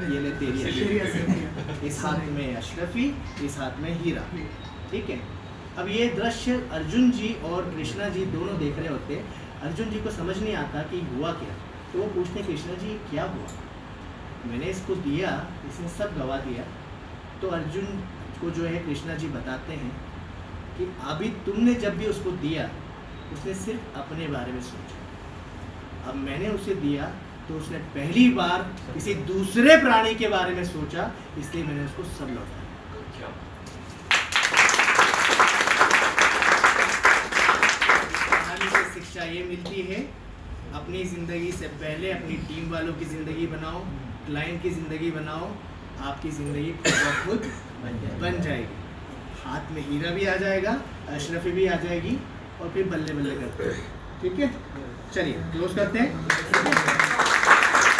ये ले तेरी अशरफी, इस हाथ में अशरफी, इस हाथ में हीरा, ठीक है। अब ये दृश्य अर्जुन जी और कृष्णा जी दोनों देख रहे होते हैं। अर्जुन जी को समझ नहीं आता कि हुआ क्या, तो वो पूछते कृष्णा जी क्या हुआ, मैंने इसको दिया, इसने सब गवा दिया। तो अर्जुन को जो है कृष्णा जी बताते हैं कि अभी तुमने जब भी उसको दिया, उसने सिर्फ अपने बारे में सोचा, अब मैंने उसे दिया तो उसने पहली बार किसी दूसरे प्राणी के बारे में सोचा, इसलिए मैंने उसको सब लौटाया। कहानी से शिक्षा ये मिलती है, अपनी ज़िंदगी से पहले अपनी टीम वालों की ज़िंदगी बनाओ, क्लाइंट की ज़िंदगी बनाओ, आपकी ज़िंदगी खुद बन जाएगी। हाथ में हीरा भी आ जाएगा, अशरफी भी आ जाएगी और फिर बल्ले बल्ले करते हैं, ठीक है। चलिए क्लोज करते हैं।